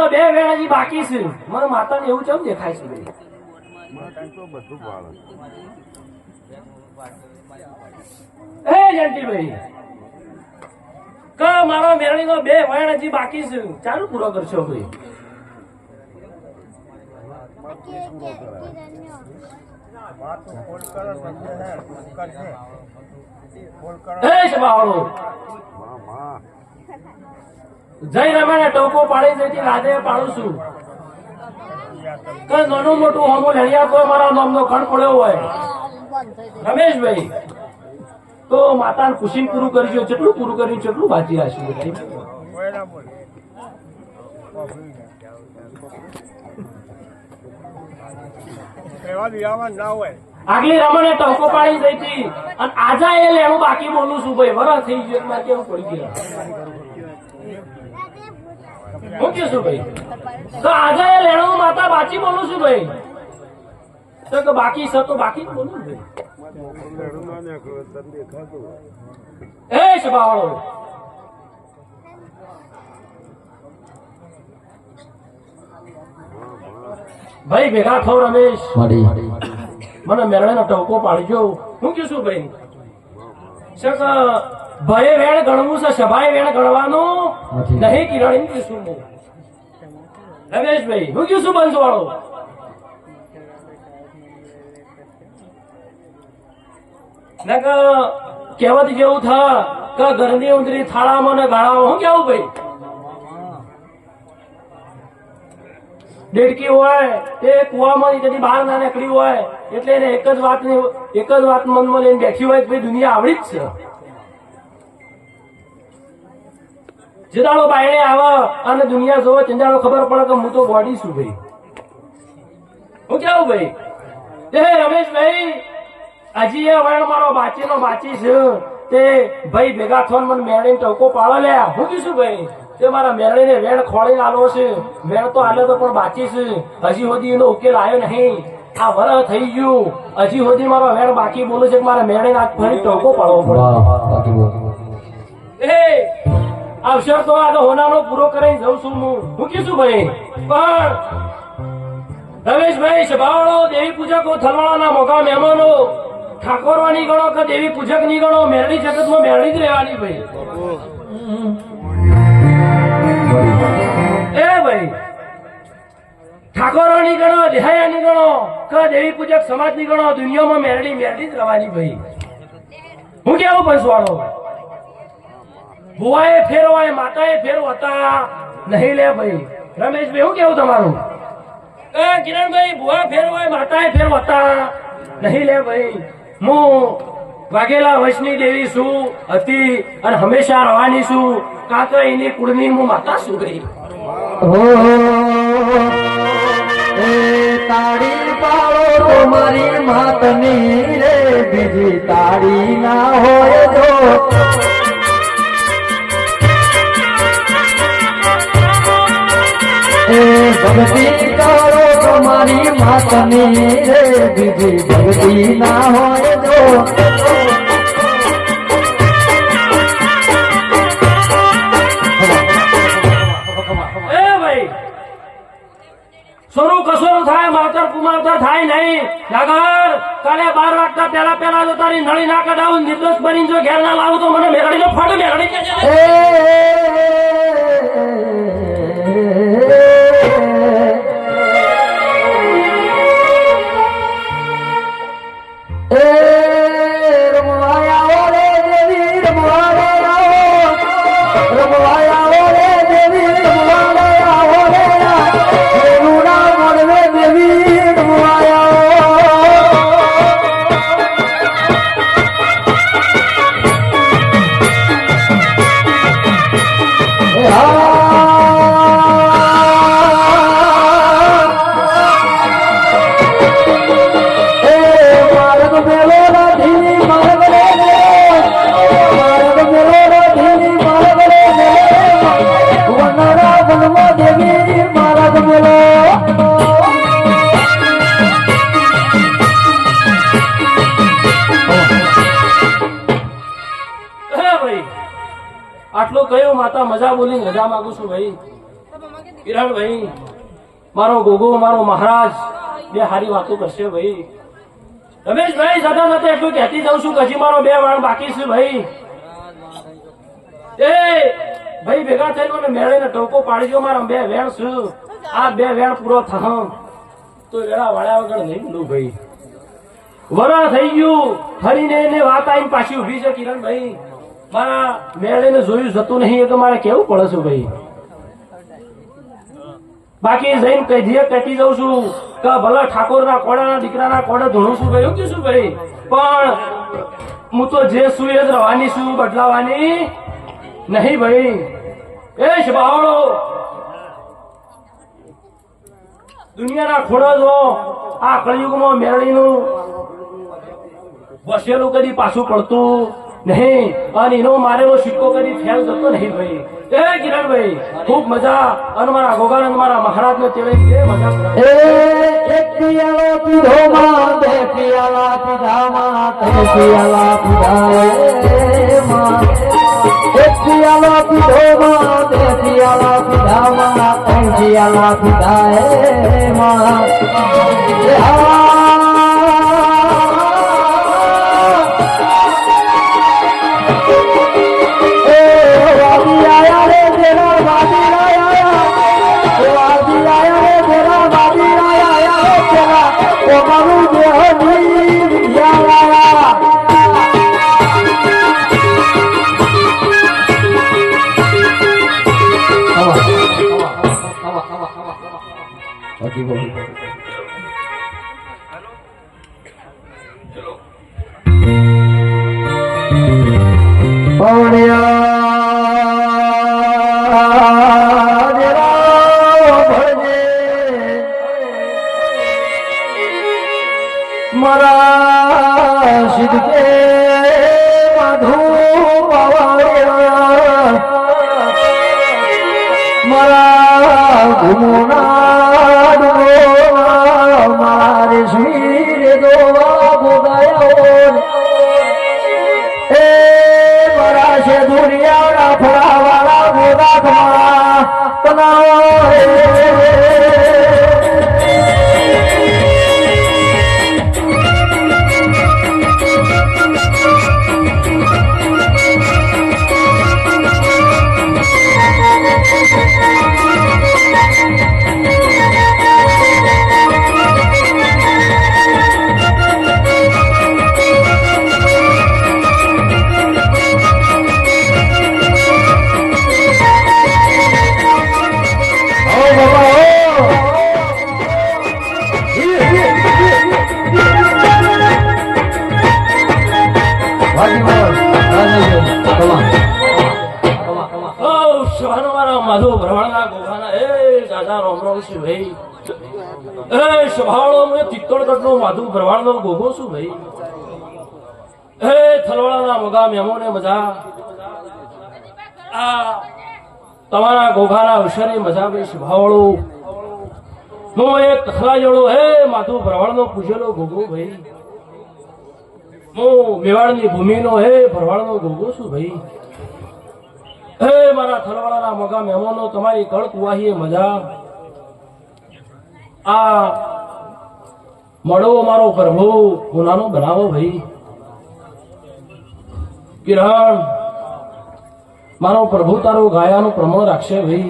મેરણીનો 2 વેણ હજી બાકી છે. મને માતાને એવું કેમ દેખાય છે ભાઈ? એ જંટીભાઈ કે મારો મેરણીનો 2 વેણ હજી બાકી છે, ચાલુ પૂરો કરશો ભાઈ? જય રમાને ટોકો પાડી જતી રાધે પાડું છું કે નાનું મોટું હોમો લણ્યા તો મારા નામનો ખણ પડ્યો હોય રમેશભાઈ તો માતાને ખુશી પૂરું કરજો. જેટલું પૂરું કર્યું જેટલું બાકી રાખ્યું આગલી રમણે ટોકો પાડી જઈ હતી અને આજા એ લેવું બાકી બોલું છું ભાઈ. વરસ થઈ ગયું મારે કેવું પડી ગયું હું કે છું ભાઈ? તો આજા એ લેણું માતા બાકી બોલું છું ભાઈ. તો બાકી છે તો બાકી જ બોલું ભાઈ. એ શબાવળો ભાઈ ભેગા થો રમેશ. મને મેરણીનો ટોકો પાડજો. હું કે છું ભાઈ? ભયે વેણ ગણવું છે, સભાએ વેણ ગણવાનું નહીં. કિરણ કીશું રમેશભાઈ હું કીશું બંસવાળો? કહેવત જેવું થા કે ઘરની ઉંદરી થાળામાં ને ગાળામાં. હું કેવું ભાઈ? ડેડકી હોય તે કુવામાંથી કદી બહાર ના નીકળી હોય એટલે એને એક જ વાત મનમાં લઈને બેઠી હોય કે દુનિયા આવડી જ છે. જેદાળો બાયણે આવે અને દુનિયા જોવે ચંદાળો ખબર પડે કે હું તો બોડી છું ભાઈ. હું કેવું ભાઈ? એ રમેશભાઈ હજી એ વણ મારો બાચીનો બાચી છે તે ભાઈ ભેગા થઈને મને મેળીને ટોકો પાડો લ્યા. હું કીધું ભાઈ? તે મારા મેરણીને વેણ ખોળીને આલો છે. વેણ તો આલે તો પણ બાચી છે, હજી સુધી એનો ઉકેલ આવ્યો નહીં. આ વરસ થઈ ગયું હજી સુધી મારો વેણ બાકી બોલે છે કે મારા મેરણીને આજ ફરી ટોકો પાડવો પડે. એ અવસર તો આ હોનાનો પૂરો કરીને જઉં છું હું કીધું ભાઈ? પણ રમેશભાઈ સભાવાળો દેવી પૂજકો થલવાળાના મોગા મહેમાનો ઠાકોરવાની ગણો કે દેવી પૂજક ની ગણો, મેરણી જગતમાં મેરણી જ રહેવાની ભાઈ. એ ભાઈ ઠાકોરોની ગણો, દેહાયાની ગણો કે દેવી પૂજક સમાજ ની ગણો, દુનિયામાં મેરડી મેરડી જ રહેવાની ભાઈ. હું કેવું પંચવાળો? ભુવાએ ફેર હોય, માતાએ ફેર હોતા નહીં લે ભાઈ. રમેશભાઈ હું કેવું તમારું? કિરણભાઈ ભુવા ફેર હોય, માતાએ ફેર હોતા નહીં લે ભાઈ. હું વાઘેલા વંશની દેવી છું હતી અને હંમેશા રહેવાની છું. કાકા એની કુળની હું માતા છું ગઈ. તાળી પાડો તમારી માતની રે, બીજી તાળી ના હોય જો. ભક્તિ કરો તમારી માતની રે, બીજી ભક્તિ ના હોય જો. સોનું કસોરું થાય, માવતર કુમાવતર થાય નહીં. નાગર કાલે 12 વાગતા પેલા જો તારી નળી ના કઢાવું, નિર્દોષ બની જો ઘેર ના લાવું તો મને મેળડીનો ફાટો મેળડી કે આટલું કયું માતા મજા બોલી રજા માંગુ છું ભાઈ. કિરણભાઈ મારો ગોગો મારો મહારાજ બે હારી વાતો કરશે ભાઈ. રમેશભાઈ સાથે સાથે એટલું કહેતી જાઉં છું કે હજી મારો 2 વાળ બાકી છે ભાઈ. એ ભાઈ ભેગા થઈને મને મેળીને ટોકો પાડી દો. મારા 2 વેણ છે. આ 2 વેણ પૂરો થા તો વેળા વાળ્યા વગર નહીં લો ભાઈ. વરા થઈ ગયું ફરીને એને વાત આવીને પાછી ઉભી છે કિરણભાઈ. મારા મેળીને જોયું જતું નહીં એ તો મારે કેવું પડે છે ભાઈ. બાકી જઈને કહેતી જાઉં છું કે ભલે ઠાકોરના કોડાના દીકરાના કોડે ધોણું છું ભાઈ. એવું કીધું ભાઈ. પણ હું તો જે છું એ જ રહેવાની છું, બદલાવાની નહીં ભાઈ. એ શબાવળો દુનિયાના ખોડા જો આ કળિયુગમાં મેળીનું વસેલું કદી પાછું પડતું નહીં અને એનો મારેલો સિક્કો કદી ફેલ જતો નહીં ભાઈ. એ કિરણભાઈ ખૂબ મજા અને મારા ગોગાનંદ મારા મહારાજ નો ચેલે મજા એ એક પિયાલો પીધો માં 2 પિયાલા પીધા માં 3 પિયાલા પીધા એ માં. એક પિયાલો પીધો માં 2 પિયાલા પીધા માં 3 પિયાલા પીધા એ માં. એ મારા સિદ્ધે માધુ મારા ગુમોના મારે શ્રી દોવા ગોગાયો એ મારા છે દુનિયાના ફળાવાળા ગોગા તનાવો માધુ ભરવાડના ગોખાના એ દાદા રોમ રોમ છું ભાઈ. એ સ્વભાવનો મેં ચિત્તોડગઢનો માધુ ભરવાડનો ગોગો છું ભાઈ. એ થલવાડાના મગા મેમોને મજા આ તમારા ગોખાના અવસરે મજા ભાઈ. સ્વભાવળો હું એક થલા જોડો હે માધુ ભરવાડનો પૂજેલો ગોગો ભાઈ. હું મેવાડની ભૂમિનો હે ભરવાડનો ગોગો છું ભાઈ. હે મારા થલવાડાના મગા મહેમાનો તમારી કળ કુવાહીએ મજા આ મળવો મારો પ્રભુ ગુનાનો બનાવો ભાઈ. કિરણ મારો પ્રભુ તારો ગાયાનું પ્રમાણ રાખશે ભાઈ.